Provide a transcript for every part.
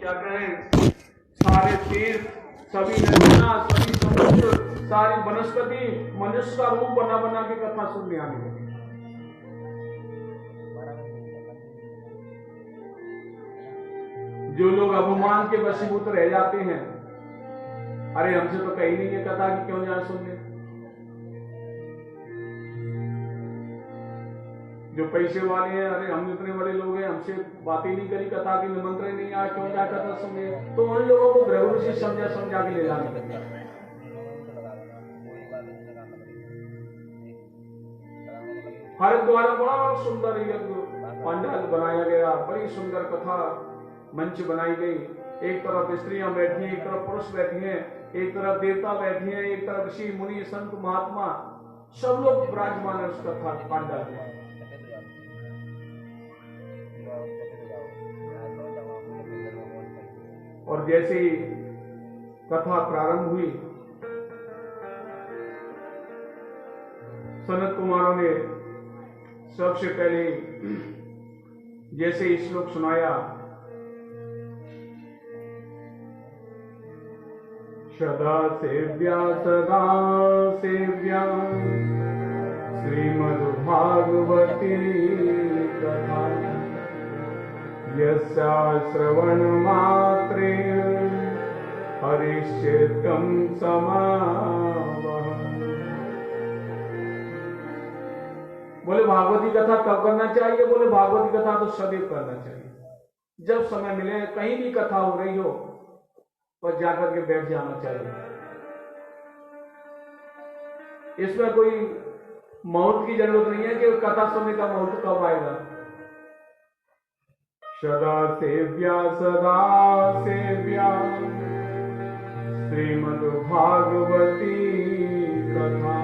क्या कहें, सारे तीर्थ, सभी नदियां, सभी समुद्र, सारी वनस्पति मनुष्य का रूप बना बना के कथा सुनने आने लगी। जो लोग अभिमान के वशीभूत रह जाते हैं, अरे हमसे तो कही नहीं है कथा की, क्यों जाए सुनने। जो पैसे वाले हैं, अरे हम इतने बड़े लोग हैं, हमसे बातें नहीं करी कथा की, निमंत्रण नहीं आया, क्यों जाए कथा सुनने। तो उन लोगों को ग्रह से समझा समझा के ले जाने लगे। हरिद्वार बड़ा सुंदर पंडाल बनाया गया, बड़ी सुंदर कथा मंच बनाई गई। एक तरफ स्त्रियां बैठी हैं, एक तरफ पुरुष बैठे हैं, एक तरफ देवता बैठे हैं, एक तरफ ऋषि मुनि संत महात्मा, सब लोग विराजमान है उस कथा पंडाल में। और जैसे ही कथा प्रारंभ हुई, सनत कुमारों ने सबसे पहले जैसे ही श्लोक सुनाया, सदा सेव्या श्रीमद्भागवती कथा, यस्या श्रवणमात्रेण हरिश्चेत्तं समावह। बोले भागवती कथा कब करना चाहिए? बोले भागवती कथा तो सदैव करना चाहिए। जब समय मिले, कहीं भी कथा हो रही हो और जाकर के बैठ जाना चाहिए। इसमें कोई मुहूर्त की जरूरत नहीं है कि कथा सुनने का मुहूर्त कब आएगा। सदा सेव्या श्रीमद्भागवती कथा,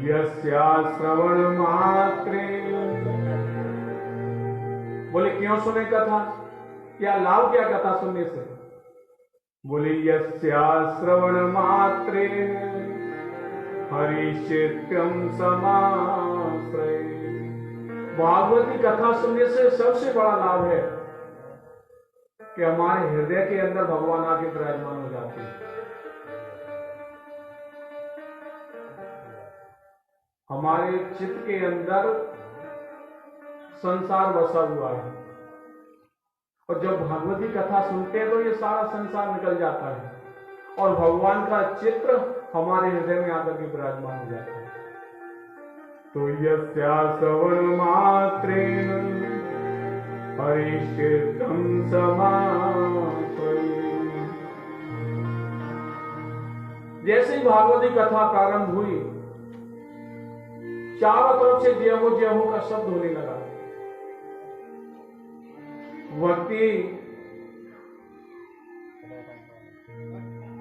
यस्या श्रवणमात्रेण। बोले क्यों सुने कथा, क्या लाभ क्या कथा सुनने से? बोले यस्या श्रवणमात्रेण हरिश्चेत्तं समाश्रयेत्। भागवती कथा सुनने से सबसे बड़ा लाभ है कि हमारे हृदय के अंदर भगवान आके विराजमान हो जाते हैं। हमारे चित्त के अंदर संसार बसा हुआ है, और जब भागवती कथा सुनते हैं तो ये सारा संसार निकल जाता है और भगवान का चित्र हमारे हृदय में आकर के विराजमान हो जाता है। तो यस्या श्रवणमात्रेण हरिश्चेत्तं समाश्रयेत्। जैसे ही भागवती कथा प्रारंभ हुई, चारों तरफ से जय हो का शब्द होने लगा। भक्ति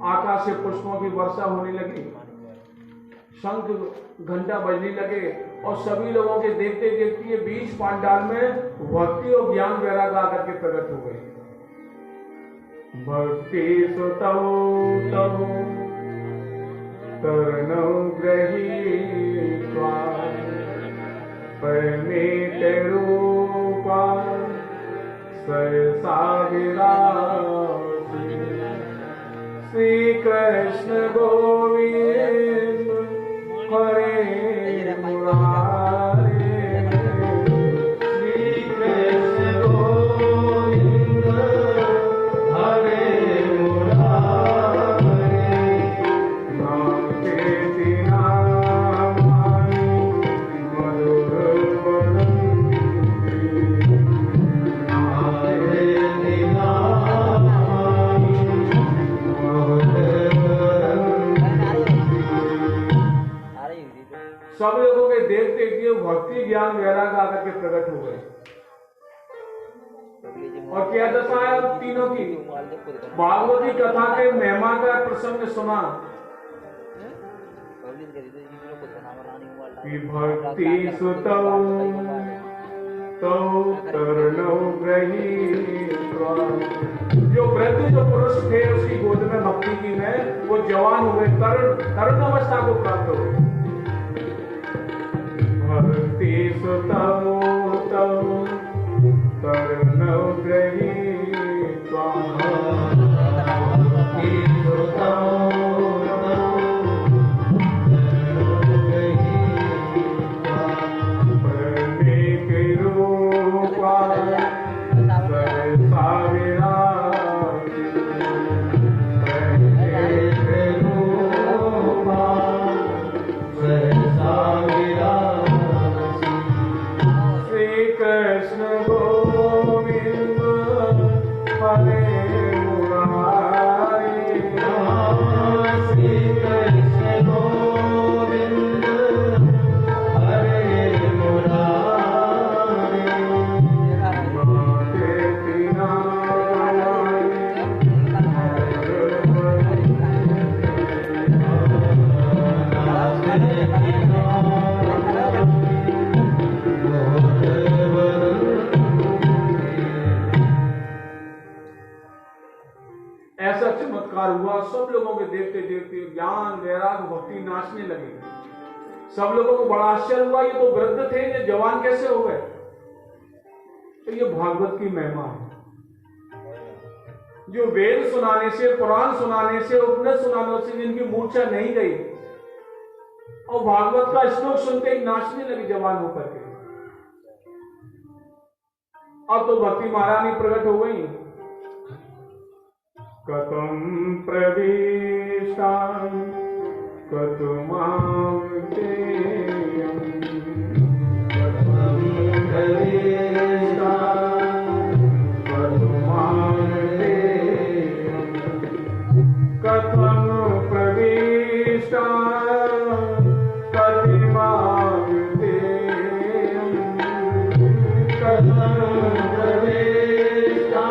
आकाश से पुष्पों की वर्षा होने लगी, शंख घंटा बजने लगे, और सभी लोगों के देखते देखते ये बीच पंडाल में भक्ति और ज्ञान वैराग आकर के प्रकट हो गए। भक्ति सुतौ तौ तरणौ गृहीत्वा परिणीत रूपा सरसा विरासी। श्री कृष्ण गोविंद हरे मुरारे, श्री कृष्ण गोविंद हरे मुरारे। नाम चेति नामानि मधुर वदन्ति, नाम चेति नामानि सब लोगों के देखते देखते भक्ति ज्ञान वैराग आकर के प्रकट हो गए। और क्या दशा है तीनों की? भागवती कथा के महिमा का प्रसंग सुना कि भक्ति सुतौ तौ तरणौ गृहीत्वा। जो वृद्ध जो पुरुष थे उसकी गोद में भक्ति की में वो जवान हुए, तरुण अवस्था को प्राप्त हो गए। भक्ति सुतौ तौ तरणौ गृहीत्वा ऐसा चमत्कार हुआ, सब लोगों के देखते देखते ज्ञान वैराग भक्ति नाचने लगे। सब लोगों को बड़ा आश्चर्य हुआ, ये तो वृद्ध थे, ये जवान कैसे हो गए? तो ये भागवत की महिमा है, जो वेद सुनाने से, पुराण सुनाने से, उपनिषद सुनाने से जिनकी मूर्छा नहीं गई और भागवत का श्लोक सुनते ही नाचने लगे जवान होकर के। अब तो भक्ति महारानी प्रकट हो गई। कथम प्रविष्टा कथमाम तेयम, कथम प्रविष्टा कथमाम तेयम, कथम प्रविष्टा कथमाम तेयम, कथम प्रविष्टा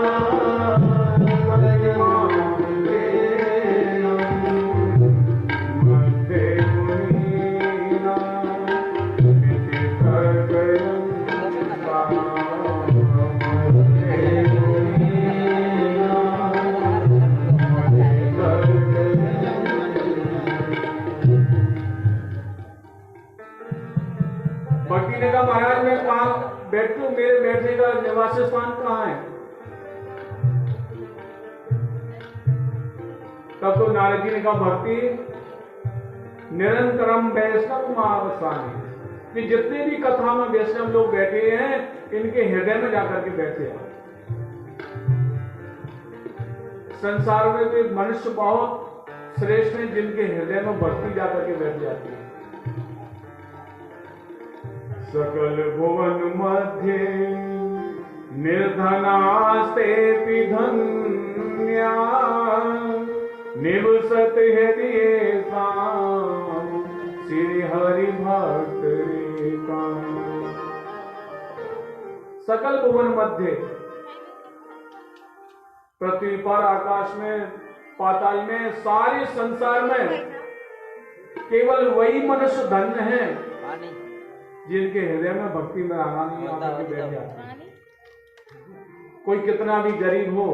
भक्ति ने कहा, महाराज मैं कहाँ बैठूं, मेरे बैठने का निवास स्थान कहाँ है? तब तो नारद जी ने कहा, भक्ति निरंतरम वैष्णव महावस्थानी, कि जितने भी कथा में वैष्णव लोग बैठे हैं इनके हृदय में जाकर के बैठे हैं। संसार में भी मनुष्य बहुत श्रेष्ठ हैं जिनके हृदय में भक्ति जाकर के बैठ जाती है। सकल भुवन मध्य निर्धनास्ते धन्या, निवसत हृदय श्री हरि भक्त रेखा। सकल भुवन मध्य, पृथ्वी पर, आकाश में, पाताल में, सारे संसार में केवल वही मनुष्य धन्य है जिनके हृदय में भक्ति में आनंद आकर के बैठ जाता है। कोई कितना भी गरीब हो,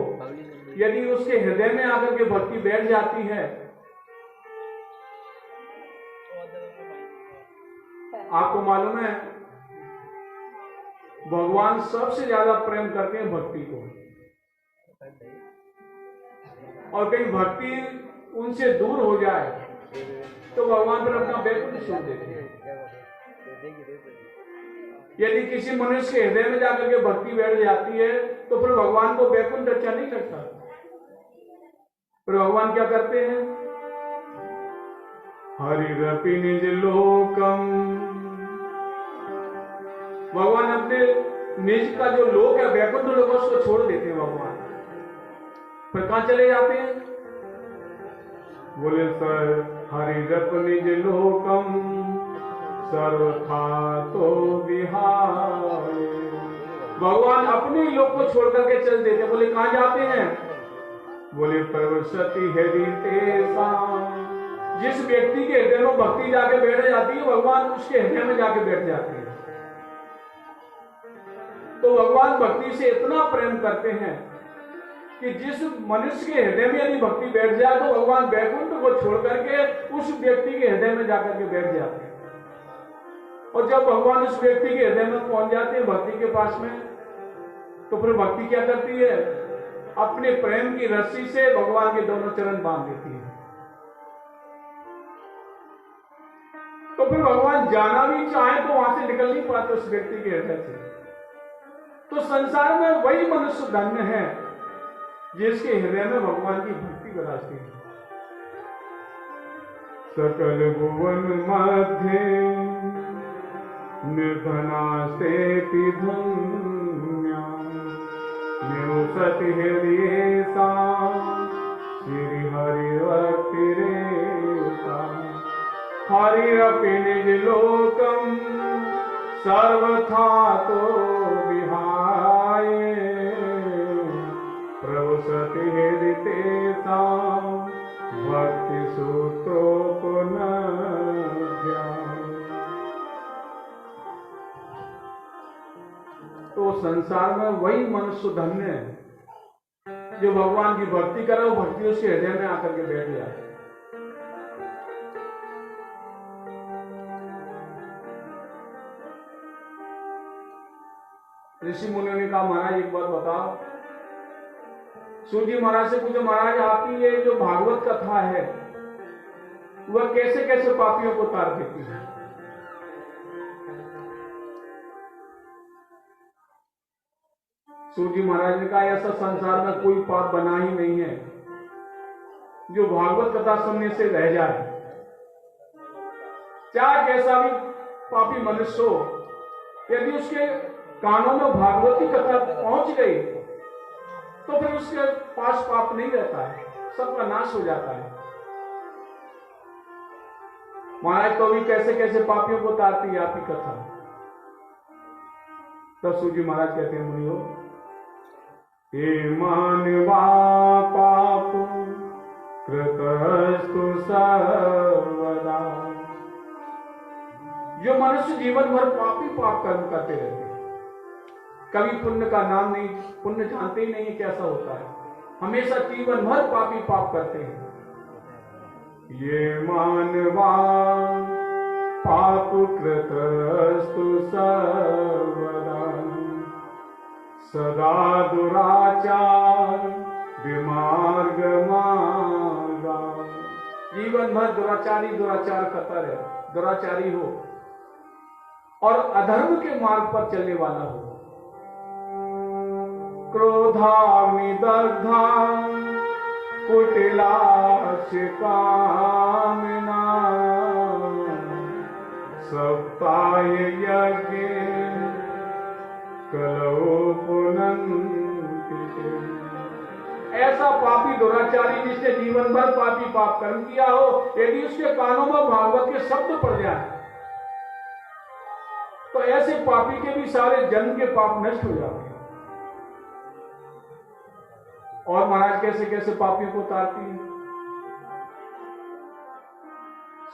यदि उसके हृदय में आकर के भक्ति बैठ जाती है, आपको मालूम है भगवान सबसे ज्यादा प्रेम करते हैं भक्ति को, और कहीं भक्ति उनसे दूर हो जाए तो भगवान पर अपना बैकुंठ छोड़ देते हैं। यदि किसी मनुष्य के हृदय में जाकर के भक्ति बैठ जाती है तो फिर भगवान को बैकुंठ अच्छा नहीं लगता। फिर भगवान क्या करते हैं? हरिरपि निज लोकम, भगवान अपने निज का जो लोक है बैकुंठ लोक उसको छोड़ देते हैं भगवान। फिर कहां चले जाते हैं? बोले सर हरिरपि निज लोकम सर्वथा तो विहार, भगवान अपने लोक को छोड़ करके चल देते। बोले कहां जाते हैं? बोले प्रवसति हृदय, जिस व्यक्ति के हृदय में भक्ति जाके बैठ जाती है भगवान उसके हृदय में जाके बैठ जाते हैं। तो भगवान भक्ति से इतना प्रेम करते हैं कि जिस मनुष्य के हृदय में यदि भक्ति बैठ जाए तो भगवान बैकुंठ को छोड़ करके उस व्यक्ति के हृदय में जाकर के बैठ जाते हैं। और जब भगवान उस व्यक्ति के हृदय में पहुंच जाते हैं भक्ति के पास में, तो फिर भक्ति क्या करती है? अपने प्रेम की रस्सी से भगवान के दोनों चरण बांध देती है। तो फिर भगवान जाना भी चाहे तो वहां से निकल नहीं पाते उस व्यक्ति के हृदय से। तो संसार में वही मनुष्य धन्य है जिसके हृदय में भगवान की भक्ति विराजती है। सकल भुवन मध्य निर्धनास्ते धन्या निवसति हृदये सा श्री हरि भक्ति रेता हरिरपि निज लोकम सर्वथा तो विहाय प्रभु सति हृदय सा भक्ति सूत्रो तो संसार में वही मनुष्य धन्य है जो भगवान की भक्ति करे, वो भक्ति उसके हृदय में आकर के बैठ जाए। ऋषि मुनि ने कहा महाराज एक बात बताओ। सूत जी महाराज से पूछो महाराज आपकी ये जो भागवत कथा है वह कैसे कैसे पापियों को तार देती है। सूत जी महाराज ने कहा ऐसा संसार में कोई पाप बना ही नहीं है जो भागवत कथा सुनने से रह जाए। चाहे कैसा भी पापी मनुष्य हो, यदि उसके कानों में भागवत की कथा पहुंच गई तो फिर उसके पास पाप नहीं रहता है, सबका नाश हो जाता है। महाराज तो भी कैसे कैसे पापियों को तारती है आपकी कथा। तब सूत जी महाराज कहते हैं मुनियो, हे मानवा पाप कृतस्तु सर्वदा। जो मनुष्य जीवन भर पापी पाप कर्म करते रहते हैं, कभी पुण्य का नाम नहीं, पुण्य जानते ही नहीं है कैसा होता है, हमेशा जीवन भर पापी पाप करते हैं। ये मानवा पाप कृतस्तु सर्वदा सदा दुराचार विमार्ग मार्गा। जीवन भर दुराचार करता रहे, दुराचारी हो और अधर्म के मार्ग पर चलने वाला हो। क्रोधाग्निदग्धा कुटिलाश कामना सप्ताह यज्ञ कलौ पुनन्ति। ऐसा पापी दुराचारी जिसने जीवन भर पापी पाप कर्म किया हो, यदि उसके कानों में भागवत के शब्द पड़ जाए तो ऐसे पापी के भी सारे जन्म के पाप नष्ट हो जाते हैं। और महाराज कैसे कैसे पापियों को तारती है।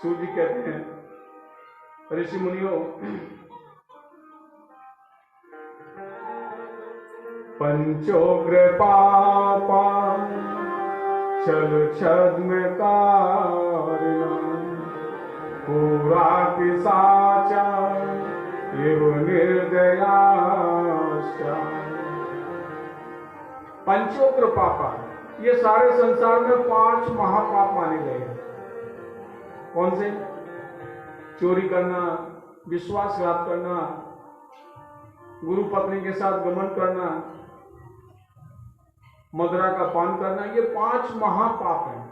सूत जी कहते हैं ऋषि मुनियों, पंचोग्र पापा छल छद्म कारिणा पूरा पिशाचा एवं निर्दयाश्च। पंचोग्र पापा, ये सारे संसार में 5 महापाप माने गए हैं। कौन से? चोरी करना, विश्वासघात करना, गुरु पत्नी के साथ गमन करना, मदिरा का पान करना, ये 5 महापाप हैं।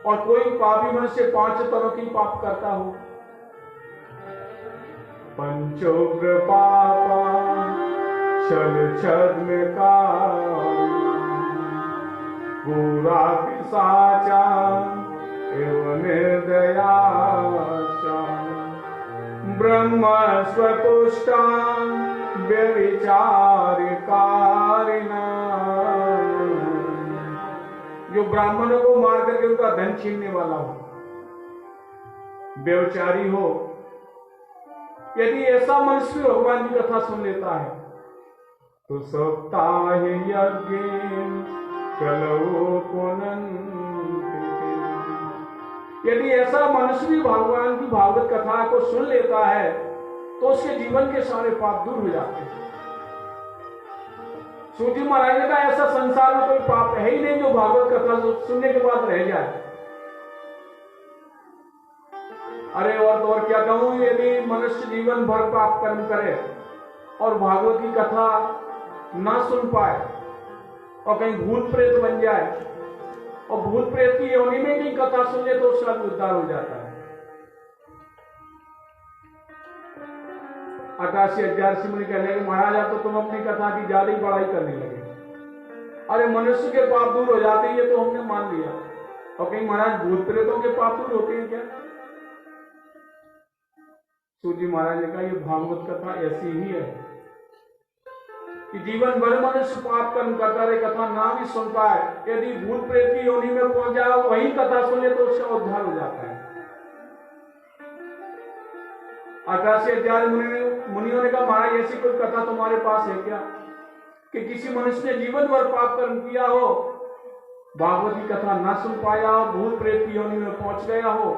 और कोई पापी मनुष्य 5 तरह की पाप करता हो। पंचोग्र पापा छल छद्म कारिणा पूरा पिशाचा एवं निर्दयाश्च ब्रह्म स्वतुष्टा व्यभिचारिकारिणा। जो ब्राह्मणों को मार करके उनका धन छीनने वाला हो, व्यभिचारी हो, यदि ऐसा मनुष्य भगवान की कथा सुन लेता है तो सप्ताह यज्ञ कलौ पुनन्ति। यदि ऐसा मनुष्य भी भगवान की भागवत कथा को सुन लेता है तो उसके जीवन के सारे पाप दूर हो जाते हैं। सूत जी महाराज ने कहा ऐसा संसार में कोई पाप है ही नहीं जो भागवत कथा सुनने के बाद रह जाए। अरे और तो और क्या कहूं, यदि मनुष्य जीवन भर पाप कर्म करे और भागवत की कथा ना सुन पाए और कहीं भूत प्रेत बन जाए और भूत प्रेत की योनि में कहीं कथा सुन ले तो उसका उद्धार हो जाता है। 88,000 ऋषि मुनि कहने लगे महाराज आप तो तुम अपनी कथा की ज्यादा ही बड़ाई करने लगे, अरे मनुष्य के पाप दूर हो जाते हैं ये तो हमने मान लिया, और कहीं महाराज भूत प्रेतों के पाप दूर होते हैं क्या? सूर्य जी महाराज ने कहा ये भागवत कथा ऐसी ही है कि जीवन भर मनुष्य पाप कर्म करता रहे, कथा ना भी सुन पाए, यदि भूत प्रेत की योनि में पहुंच जाए वही कथा सुन ले तो उसका उद्धार हो जाता है। 88,000 मुनियों ने कहा महाराज ऐसी कोई कथा तुम्हारे पास है क्या कि किसी मनुष्य ने जीवन भर पाप कर्म किया हो, भागवत की कथा ना सुन पाया हो, भूत प्रेत की योनि में पहुंच गया हो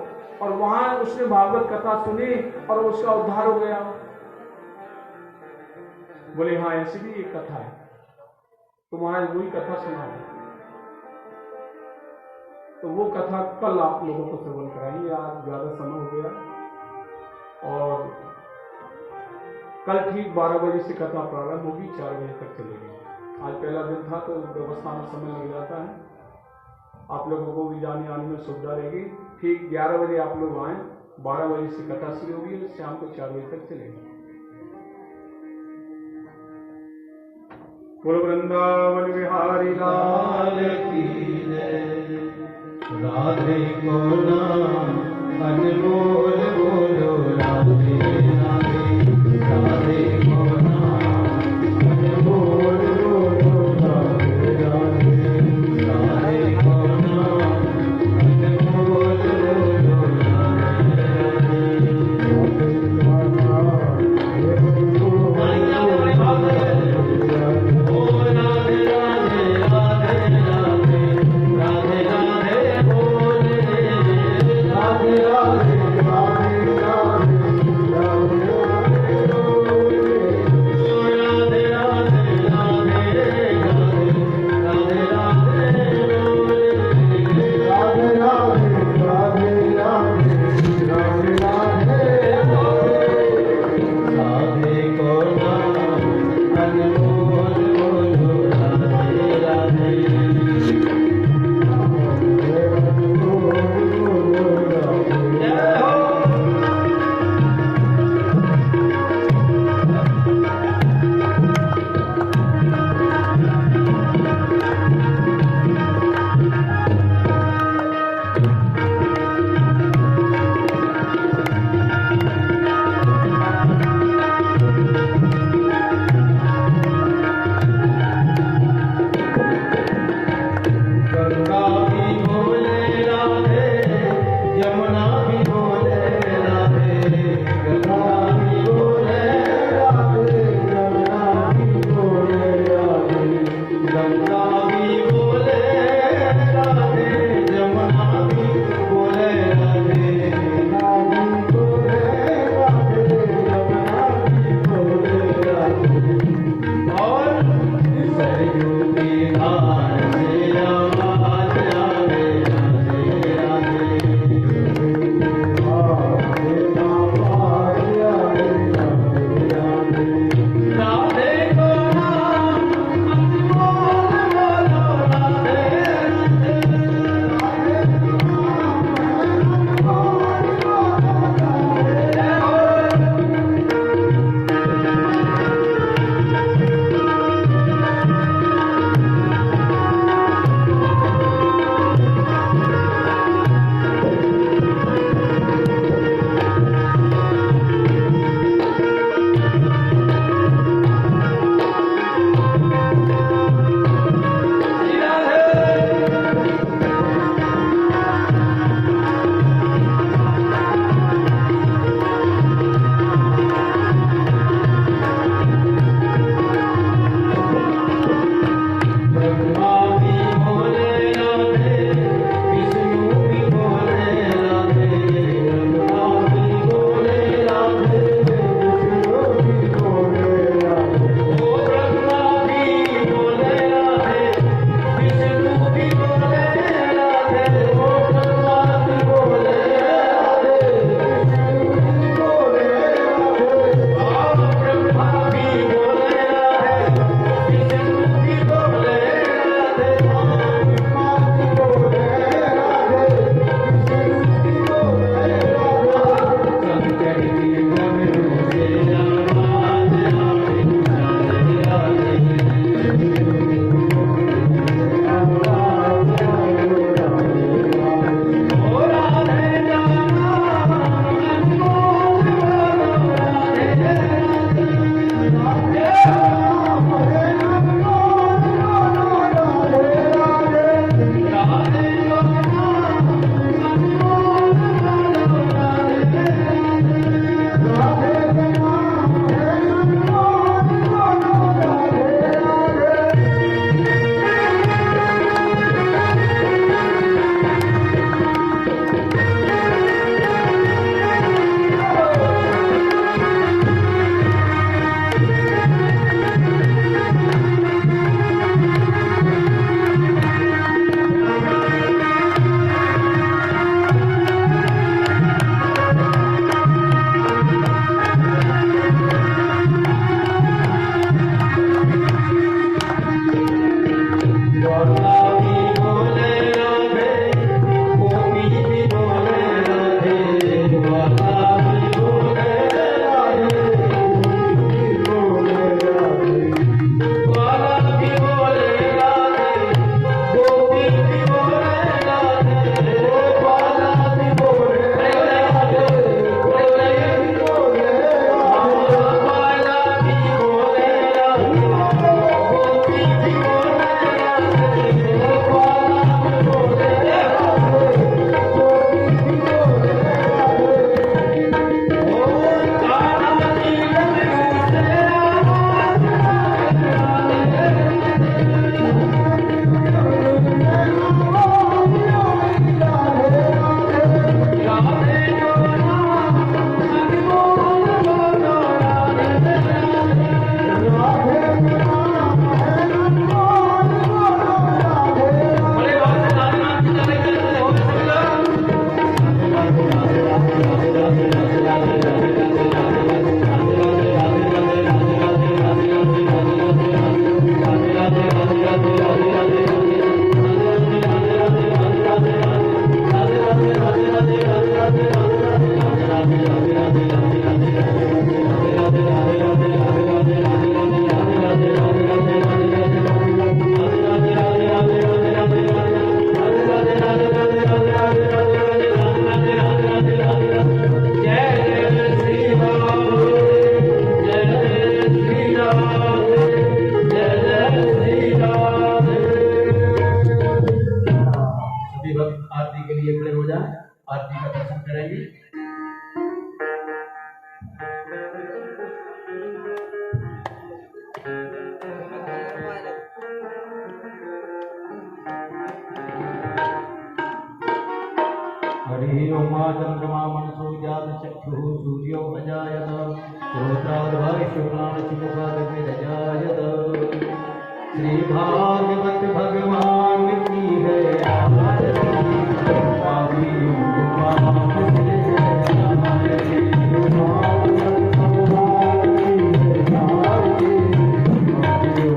और वहां उसने भागवत कथा सुनी और उसका उद्धार हो गया हो? बोले हाँ ऐसी भी एक कथा है, तो महाराज वही कथा सुना है। तो वो कथा कल आप लोगों को श्रवण कराएंगे, आज ज्यादा समय हो गया और कल ठीक 12 बजे से कथा प्रारंभ होगी, 4 बजे तक चलेगी। आज पहला दिन था तो व्यवस्था में समय लग जाता है, आप लोगों को भी जाने आने में सुविधा रहेगी। ठीक 11 बजे आप लोग आए, 12 बजे से कथा शुरू होगी और शाम को 4 बजे तक चलेगी। बोलो वृंदावन बिहारी लाल की जय। राधे को नाम अनमोल बोलो राधे राधे, राधे को नाम अनमोल बोलो राधे राधे, राधे को नाम अनमोल बोलो ग्वाला भी बोले राधे, गोपी भी बोले राधे, ग्वाला भी बोले राधे, ग्वाला भी बोले राधे, गोपी भी बोले राधे, ग्वाला भी बोले राधे, गोपी भी बोले राधे, ग्वाला भी बोले राधे, गोपी भी बोले राधे, ग्वाला भी बोले राधे, गोपी भी बोले राधे। ओ काला नीलम से आरती के लिए खड़े हो जाए, आरती का दर्शन करेंगे। हरि ओम चंद्रमा मनसो जात चक्षुः सूर्यो अजायत श्रोत्राद्वायुष्णाचिमुखादजायत। श्री भागवत भगवान की है आरती, आदि भगवान से आरती, भागवत भगवान की है आरती, आदि भगवान से आरती।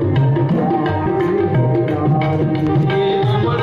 अमर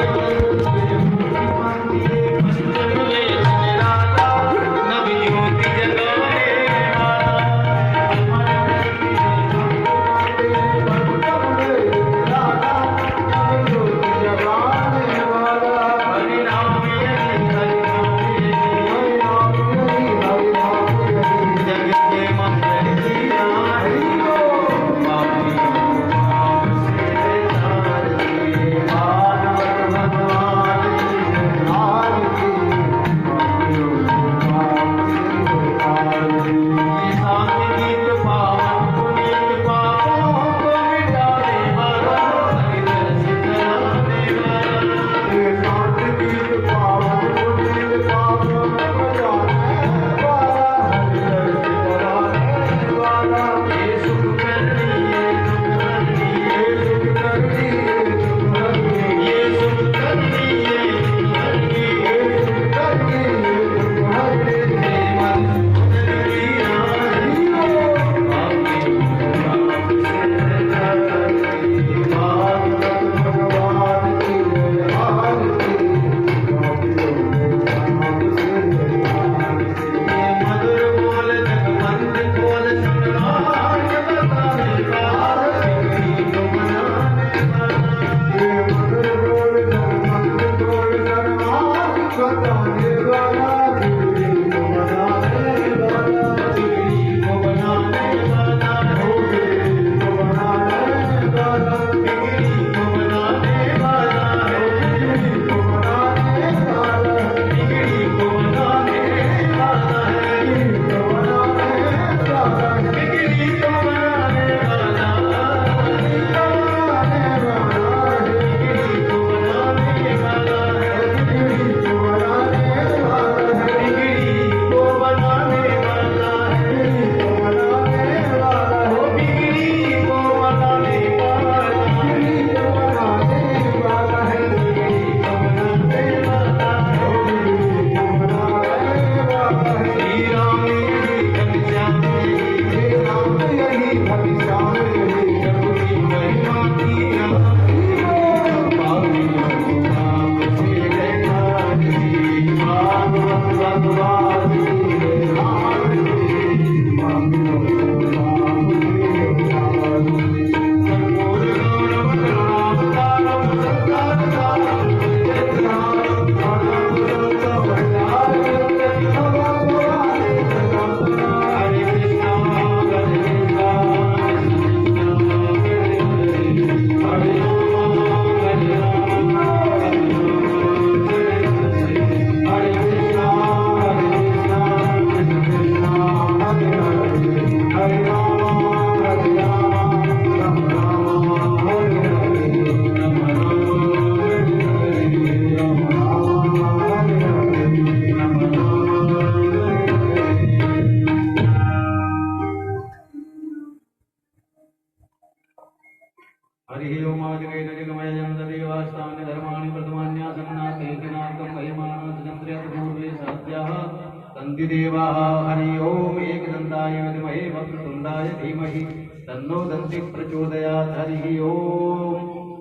ऋतम महिमानंद्रियत पूर्वे सत्याः दन्तिदेवाः हरि ओम एकदन्ताय विद्महे वक्रतुण्डाय धीमहि तन्नो दन्ति प्रचोदयात् हरि ओम।